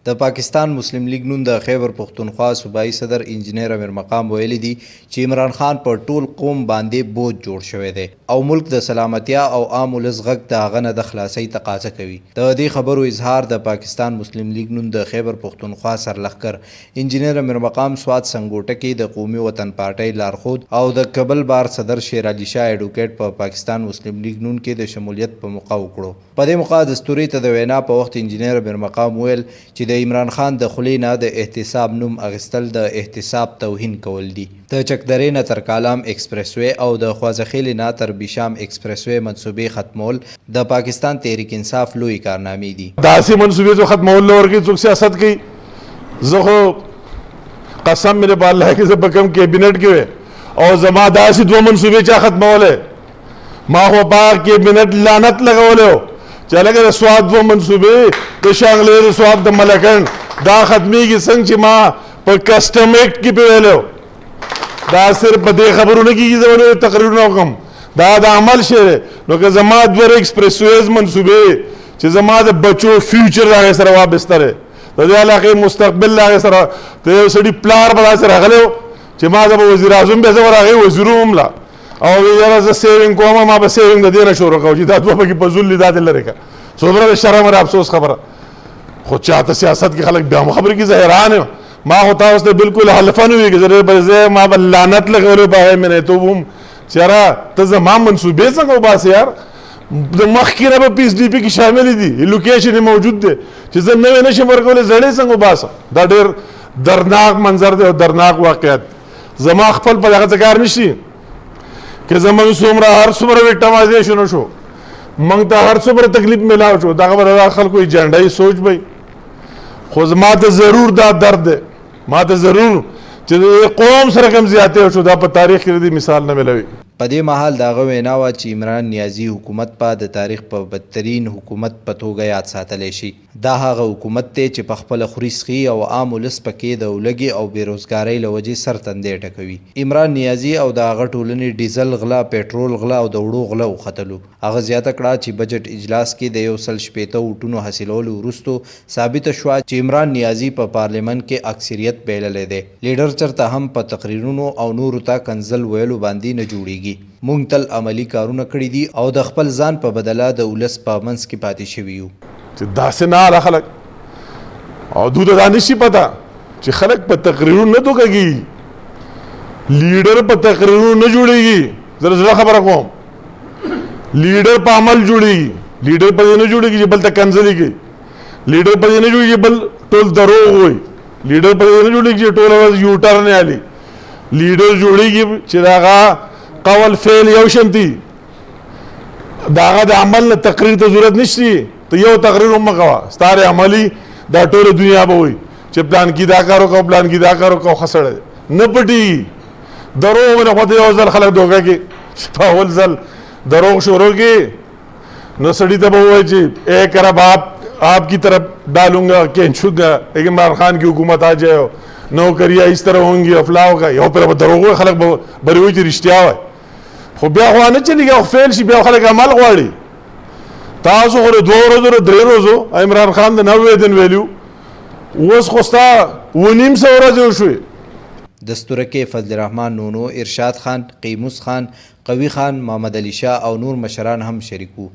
د پاکستان مسلم لیگ نون د خیبر پختونخوا صوبایي صدر انجینر امیر مقام ویلي دي چې عمران خان پر ټول قوم باندې بوج جوړ شوی دی او ملک د سلامتیا او عام ولس غږ د هغه نه د خلاصۍ تقاضا کوي. د دې خبرو اظهار د پاکستان مسلم لیگ نون د خیبر پختونخوا سرلښکر انجینر امیر مقام سوات سنګوټه کې د قومي وطن پارټۍ لارښود او د کابل بار صدر شیر علي شاه ایډوکیټ په پاکستان مسلم لیگ نون کې د شمولیت په موقع وکړو. په دې موقع دستوري ته د وینا په وخت انجینر امیر مقام ویل چې د عمران خان د خولې نه د احتساب نوم اخیستل د احتساب توهین کول دي. د چکدرې نه تر کالام ایکسپریس وی او د خوازخیلې نه تر بیشام ایکسپریس وی منصوبې ختمول د پاکستان تحریک انصاف لوی کارنامې دي. داسې منصوبې جو ختمول ورکی څوک سیاست کوي. زه خو قسم مې په الله کې زه په کوم کابینټ کې او زما داسې دوه منصوبې چا ختمولې ما خو په کابینټ لعنت لګولې چلګه د سواد دوه منصوبې د شاغلې د سواد د ملکن دا ختمېږي څنګه چې ما په کسټم ایکټ کې په ویلو دا صرف په دې خبرونه کېږي زه تقریرونه وکړم دا د عمل شی دی. نو که زما دوه ایکسپریس ویز منصوبې چې زما د بچو فیوچر د هغې سره وابسته دی د دې علاقې مستقبل د هغې سره د یو سړي پلار به داسې راغلی و چې ما زه به وزیر اعظم بیا زه به هغې وزیر وم لا او یاره زه سیوینګ کوم ما به سیوینګ د دې نه شروع کوم چې دا دوه پکې په زول دا دې لرې کړه څومره د شرم او افسوس خبره خو چاته سیاست کې خلک بیا خبرې کې زه حیران یم. ما خو تاسو ته بالکل حلفه نه وي زه ما به لعنت لګولې په هغې مې تو وم چې یاره ته زما منصوبې څنګه وباسې یار د مخکې نه به پی ایچ ډي پي کې شاملې دي لوکیشن یې موجود دی چې زه نوې نشم ورکولی زړې څنګه وباسم دا ډېر درناک منظر دی او درناک واقعیت. زما خپل په دغه څه کار نشي که زموږ څومره هر څومره وکټمایزیشن وشو موږ ته هر څومره تکلیف میلاو شو دغه به د خلکو ایجنډایي سوچ به خو ما ته ضرور دا درد دی ما ته ضرور چې د قوم سره کوم زیاتې وشو دا په تاریخ کې د مثال نه میلوي. په دې مهال د هغه وینا وه چې عمران نیازي حکومت به د تاریخ په بدترین حکومت په توګه یاد ساتلی شي. دا هغه حکومت دی چې په خپله خوري څښي او عام ولس پکې د ولږې او بېروزګارۍ له وجې سر تندی ټکوي. عمران نیازي او د هغه ټولنې ډیزل غله پېټرول غله او د وړو غله وختلو. هغه زیاته کړه چې بجټ اجلاس کې د 160 ووټونو حاصلولو وروستو ثابته شوه چې عمران نیازي په پارلیمنت کې اکثریت بایللی دی. لیډر چرته هم په تقریرونو او نورو ته کنځل ویلو باندې نه جوړېږي. مونږ تل عملی کارونه کړي دي او د خپل ځان په بدله د ولس په منځ کې پاتې شوي یو. چې داسې نه اله خلک او دوی ته دا نشي پته چې خلک په تقریرونو نه دوکږي لیډر په تقریرونو نه جوړېږي. زه زړه خبره کوم لیډر په عمل جوړېږي لیډر په دې نه جوړېږي چې بل ته کنځلې کوي لیډر په دې نه جوړېږي بل ټول دروغ وایي لیډر په دې نه جوړېږي چې ټول ورځ یوټرن یې هلي لیډر جوړېږي چې د هغه قول فعل یو شانتي د هغه د عمل نه تقریر ته ضرورت نشته ته یو تقریر هم مه کوه ستاره عملي دا ټوله دنیا به وایي چې پلان کې دا کار وکړه پلان کې دا کار وکړه ښه سړی نه پټېږي دروغ نه خو ته یو ځل خلک دوکه کې په اول ځل دروغ شروع کې نو سړي ته به ووایي چې ایک ارب آپ کی طرف ڈالوں گا کینچوں گا لیکن عمران خان کی حکومت آ جائے نوکریاں اس طرح ہوں گی افلا ہوگا یو پر دروغ خلک بری وایي چې رښتیا وایي خو بیا خو نه چلېږي او فیل شي بیا خلک عمل غواړي. تاسو خو د 2 ورځو 3 ورځو عمران خان د 90 دن ویلو اوس خو ستا 9.5 ورځې وشوې. دستورکې فضل الرحمن نونو ارشاد خان قیموس خان قوي خان محمد علي شاه او نور مشران هم شریک وو.